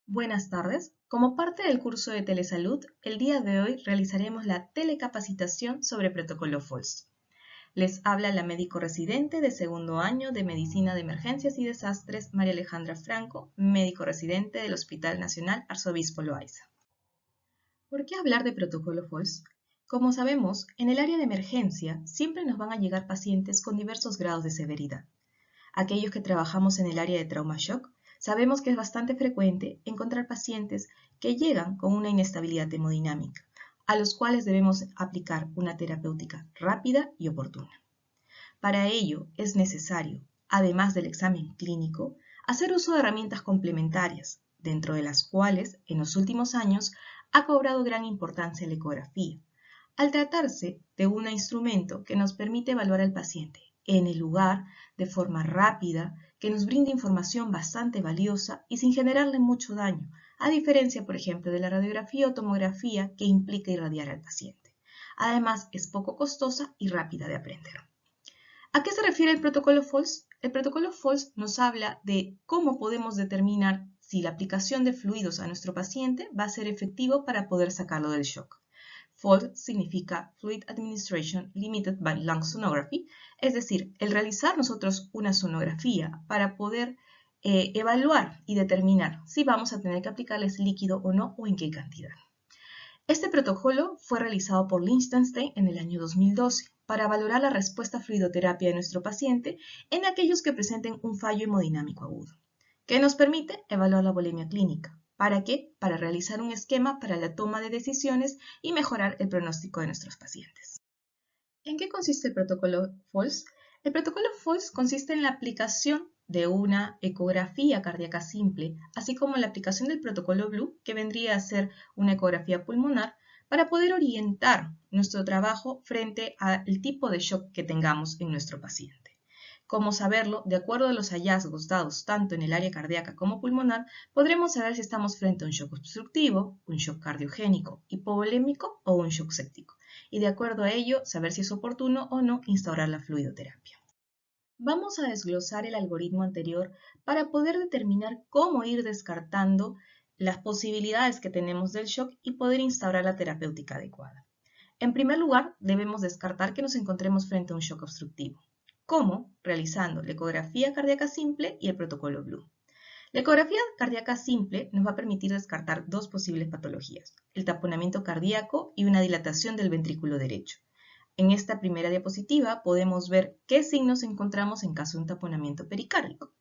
Buenas tardes. Como parte del curso de Telesalud, el día de hoy realizaremos la telecapacitación sobre protocolo FOLS. Les habla la médico residente de segundo año de Medicina de Emergencias y Desastres, María Alejandra Franco, médico residente del Hospital Nacional Arzobispo Loaiza. ¿Por qué hablar de protocolo FOLS? Como sabemos, en el área de emergencia siempre nos van a llegar pacientes con diversos grados de severidad. Aquellos que trabajamos en el área de trauma shock, sabemos que es bastante frecuente encontrar pacientes que llegan con una inestabilidad hemodinámica, a los cuales debemos aplicar una terapéutica rápida y oportuna. Para ello es necesario, además del examen clínico, hacer uso de herramientas complementarias, dentro de las cuales, en los últimos años, ha cobrado gran importancia la ecografía, al tratarse de un instrumento que nos permite evaluar al paciente en el lugar, de forma rápida, que nos brinde información bastante valiosa y sin generarle mucho daño, a diferencia, por ejemplo, de la radiografía o tomografía que implica irradiar al paciente. Además, es poco costosa y rápida de aprender. ¿A qué se refiere el protocolo FOLS? El protocolo FOLS nos habla de cómo podemos determinar si la aplicación de fluidos a nuestro paciente va a ser efectivo para poder sacarlo del shock. FOLS significa Fluid Administration Limited by Lung Sonography, es decir, el realizar nosotros una sonografía para poder evaluar y determinar si vamos a tener que aplicarles líquido o no o en qué cantidad. Este protocolo fue realizado por Liechtenstein en el año 2012 para valorar la respuesta a fluidoterapia de nuestro paciente en aquellos que presenten un fallo hemodinámico agudo, que nos permite evaluar la volemia clínica. ¿Para qué? Para realizar un esquema para la toma de decisiones y mejorar el pronóstico de nuestros pacientes. ¿En qué consiste el protocolo FOLS? El protocolo FOLS consiste en la aplicación de una ecografía cardíaca simple, así como la aplicación del protocolo Blue, que vendría a ser una ecografía pulmonar, para poder orientar nuestro trabajo frente al tipo de shock que tengamos en nuestro paciente. ¿Cómo saberlo? De acuerdo a los hallazgos dados tanto en el área cardíaca como pulmonar, podremos saber si estamos frente a un shock obstructivo, un shock cardiogénico, hipovolémico o un shock séptico, y de acuerdo a ello saber si es oportuno o no instaurar la fluidoterapia. Vamos a desglosar el algoritmo anterior para poder determinar cómo ir descartando las posibilidades que tenemos del shock y poder instaurar la terapéutica adecuada. En primer lugar, debemos descartar que nos encontremos frente a un shock obstructivo. ¿Cómo? Realizando la ecografía cardíaca simple y el protocolo Blue. La ecografía cardíaca simple nos va a permitir descartar dos posibles patologías, el taponamiento cardíaco y una dilatación del ventrículo derecho. En esta primera diapositiva podemos ver qué signos encontramos en caso de un taponamiento pericárdico.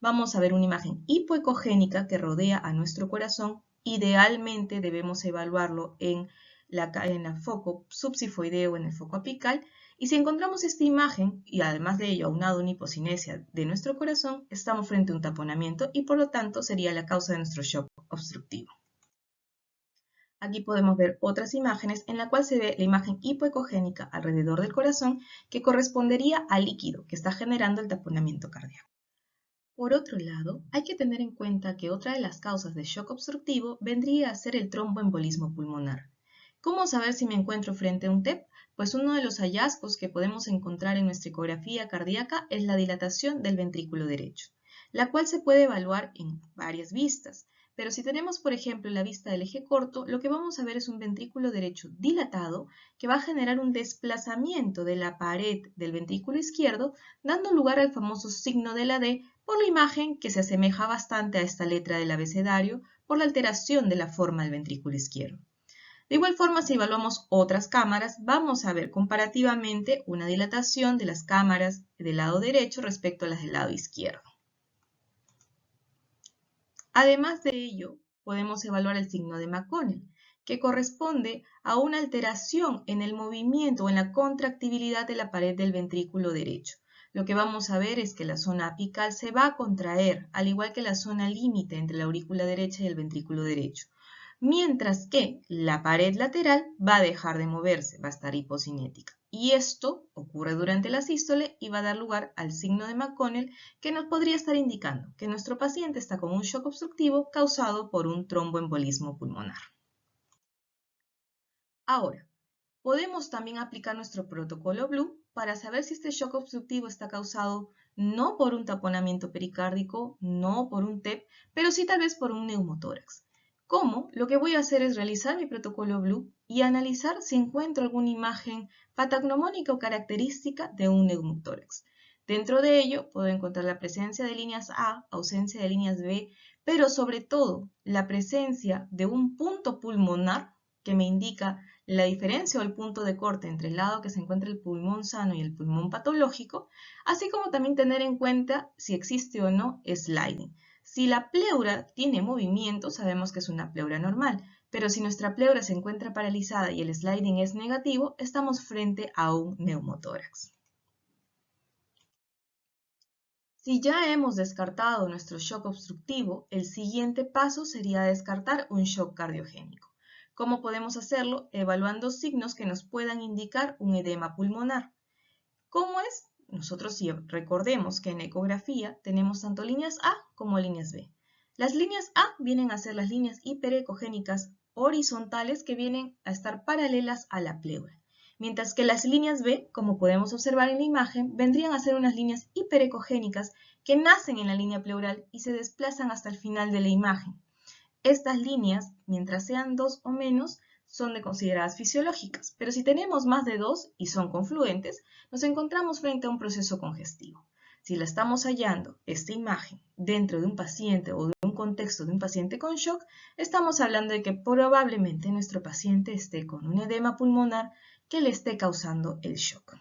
Vamos a ver una imagen hipoecogénica que rodea a nuestro corazón. Idealmente debemos evaluarlo en el foco subsifoideo o en el foco apical. Y si encontramos esta imagen, y además de ello aunado una hipocinesia de nuestro corazón, estamos frente a un taponamiento y por lo tanto sería la causa de nuestro shock obstructivo. Aquí podemos ver otras imágenes en la cual se ve la imagen hipoecogénica alrededor del corazón que correspondería al líquido que está generando el taponamiento cardíaco. Por otro lado, hay que tener en cuenta que otra de las causas de shock obstructivo vendría a ser el tromboembolismo pulmonar. ¿Cómo saber si me encuentro frente a un TEP? Pues uno de los hallazgos que podemos encontrar en nuestra ecografía cardíaca es la dilatación del ventrículo derecho, la cual se puede evaluar en varias vistas. Pero si tenemos, por ejemplo, la vista del eje corto, lo que vamos a ver es un ventrículo derecho dilatado que va a generar un desplazamiento de la pared del ventrículo izquierdo, dando lugar al famoso signo de la D por la imagen que se asemeja bastante a esta letra del abecedario por la alteración de la forma del ventrículo izquierdo. De igual forma, si evaluamos otras cámaras, vamos a ver comparativamente una dilatación de las cámaras del lado derecho respecto a las del lado izquierdo. Además de ello, podemos evaluar el signo de McConnell, que corresponde a una alteración en el movimiento o en la contractibilidad de la pared del ventrículo derecho. Lo que vamos a ver es que la zona apical se va a contraer, al igual que la zona límite entre la aurícula derecha y el ventrículo derecho, mientras que la pared lateral va a dejar de moverse, va a estar hipocinética. Y esto ocurre durante la sístole y va a dar lugar al signo de McConnell que nos podría estar indicando que nuestro paciente está con un shock obstructivo causado por un tromboembolismo pulmonar. Ahora, podemos también aplicar nuestro protocolo Blue para saber si este shock obstructivo está causado no por un taponamiento pericárdico, no por un TEP, pero sí tal vez por un neumotórax. ¿Cómo? Lo que voy a hacer es realizar mi protocolo Blue y analizar si encuentro alguna imagen patognomónica o característica de un neumotórax. Dentro de ello puedo encontrar la presencia de líneas A, ausencia de líneas B, pero sobre todo la presencia de un punto pulmonar que me indica la diferencia o el punto de corte entre el lado que se encuentra el pulmón sano y el pulmón patológico, así como también tener en cuenta si existe o no sliding. Si la pleura tiene movimiento, sabemos que es una pleura normal, pero si nuestra pleura se encuentra paralizada y el sliding es negativo, estamos frente a un neumotórax. Si ya hemos descartado nuestro shock obstructivo, el siguiente paso sería descartar un shock cardiogénico. ¿Cómo podemos hacerlo? Evaluando signos que nos puedan indicar un edema pulmonar. ¿Cómo es? Nosotros sí recordemos que en ecografía tenemos tanto líneas A como líneas B. Las líneas A vienen a ser las líneas hiperecogénicas horizontales que vienen a estar paralelas a la pleura, mientras que las líneas B, como podemos observar en la imagen, vendrían a ser unas líneas hiperecogénicas que nacen en la línea pleural y se desplazan hasta el final de la imagen. Estas líneas, mientras sean 2 o menos, son consideradas fisiológicas, pero si tenemos más de 2 y son confluentes, nos encontramos frente a un proceso congestivo. Si la estamos hallando, esta imagen, dentro de un paciente o de un contexto de un paciente con shock, estamos hablando de que probablemente nuestro paciente esté con un edema pulmonar que le esté causando el shock.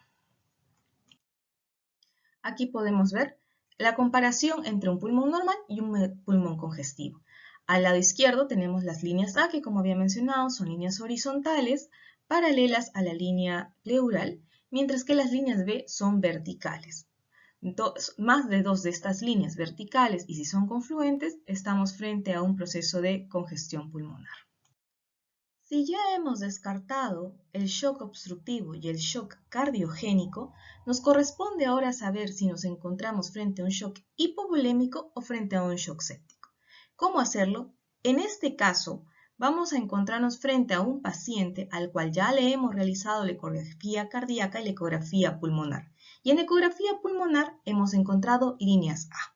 Aquí podemos ver la comparación entre un pulmón normal y un pulmón congestivo. Al lado izquierdo tenemos las líneas A, que como había mencionado son líneas horizontales, paralelas a la línea pleural, mientras que las líneas B son verticales. Más de 2 de estas líneas verticales y si son confluentes, estamos frente a un proceso de congestión pulmonar. Si ya hemos descartado el shock obstructivo y el shock cardiogénico, nos corresponde ahora saber si nos encontramos frente a un shock hipovolémico o frente a un shock séptico. ¿Cómo hacerlo? En este caso, vamos a encontrarnos frente a un paciente al cual ya le hemos realizado la ecografía cardíaca y la ecografía pulmonar. Y en ecografía pulmonar hemos encontrado líneas A.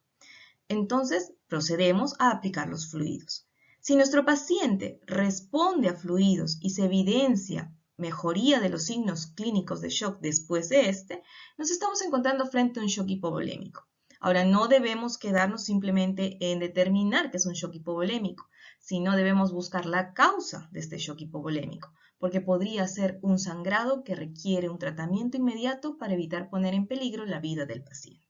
Entonces, procedemos a aplicar los fluidos. Si nuestro paciente responde a fluidos y se evidencia mejoría de los signos clínicos de shock después de este, nos estamos encontrando frente a un shock hipovolémico. Ahora, no debemos quedarnos simplemente en determinar que es un shock hipovolémico, sino debemos buscar la causa de este shock hipovolémico, porque podría ser un sangrado que requiere un tratamiento inmediato para evitar poner en peligro la vida del paciente.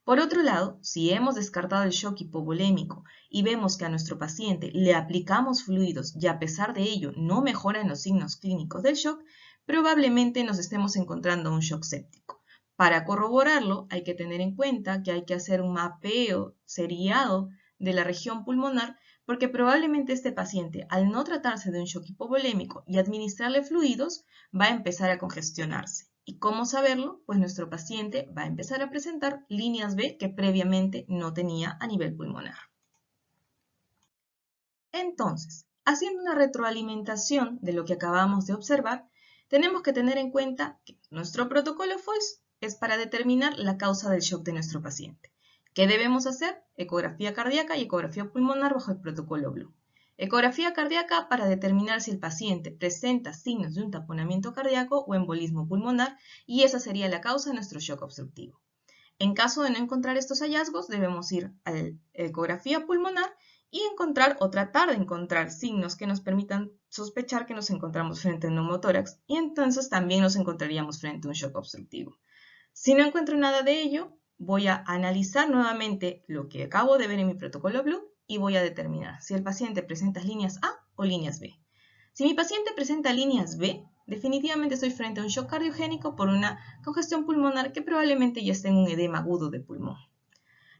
Por otro lado, si hemos descartado el shock hipovolémico y vemos que a nuestro paciente le aplicamos fluidos y a pesar de ello no mejoran los signos clínicos del shock, probablemente nos estemos encontrando un shock séptico. Para corroborarlo, hay que tener en cuenta que hay que hacer un mapeo seriado de la región pulmonar porque probablemente este paciente, al no tratarse de un shock hipovolémico y administrarle fluidos, va a empezar a congestionarse. ¿Y cómo saberlo? Pues nuestro paciente va a empezar a presentar líneas B que previamente no tenía a nivel pulmonar. Entonces, haciendo una retroalimentación de lo que acabamos de observar, tenemos que tener en cuenta que nuestro protocolo FOIS es para determinar la causa del shock de nuestro paciente. ¿Qué debemos hacer? Ecografía cardíaca y ecografía pulmonar bajo el protocolo Blue. Ecografía cardíaca para determinar si el paciente presenta signos de un taponamiento cardíaco o embolismo pulmonar y esa sería la causa de nuestro shock obstructivo. En caso de no encontrar estos hallazgos, debemos ir a la ecografía pulmonar y encontrar o tratar de encontrar signos que nos permitan sospechar que nos encontramos frente a un neumotórax y entonces también nos encontraríamos frente a un shock obstructivo. Si no encuentro nada de ello, voy a analizar nuevamente lo que acabo de ver en mi protocolo Blue y voy a determinar si el paciente presenta líneas A o líneas B. Si mi paciente presenta líneas B, definitivamente estoy frente a un shock cardiogénico por una congestión pulmonar que probablemente ya esté en un edema agudo de pulmón.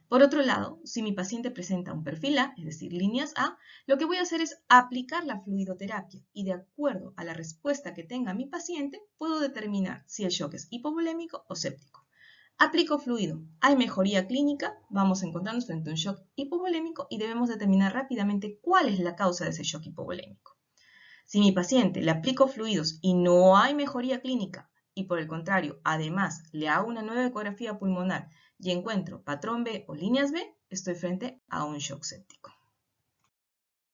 Por otro lado, si mi paciente presenta un perfil A, es decir, líneas A, lo que voy a hacer es aplicar la fluidoterapia y de acuerdo a la respuesta que tenga mi paciente, puedo determinar si el shock es hipovolémico o séptico. Aplico fluido, hay mejoría clínica, vamos a encontrarnos frente a un shock hipovolémico y debemos determinar rápidamente cuál es la causa de ese shock hipovolémico. Si mi paciente le aplico fluidos y no hay mejoría clínica y por el contrario, además le hago una nueva ecografía pulmonar y encuentro patrón B o líneas B, estoy frente a un shock séptico.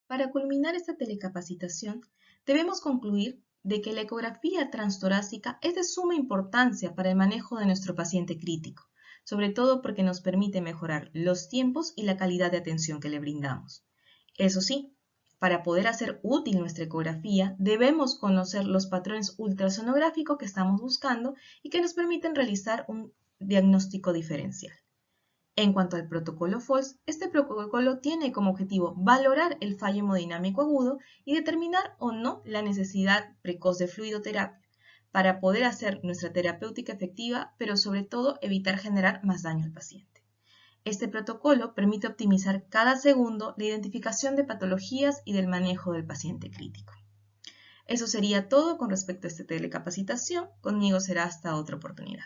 Para culminar esta telecapacitación, debemos concluir de que la ecografía transtorácica es de suma importancia para el manejo de nuestro paciente crítico, sobre todo porque nos permite mejorar los tiempos y la calidad de atención que le brindamos. Eso sí, para poder hacer útil nuestra ecografía, debemos conocer los patrones ultrasonográficos que estamos buscando y que nos permiten realizar un diagnóstico diferencial. En cuanto al protocolo FOLS, este protocolo tiene como objetivo valorar el fallo hemodinámico agudo y determinar o no la necesidad precoz de fluidoterapia para poder hacer nuestra terapéutica efectiva, pero sobre todo evitar generar más daño al paciente. Este protocolo permite optimizar cada segundo la identificación de patologías y del manejo del paciente crítico. Eso sería todo con respecto a esta telecapacitación. Conmigo será hasta otra oportunidad.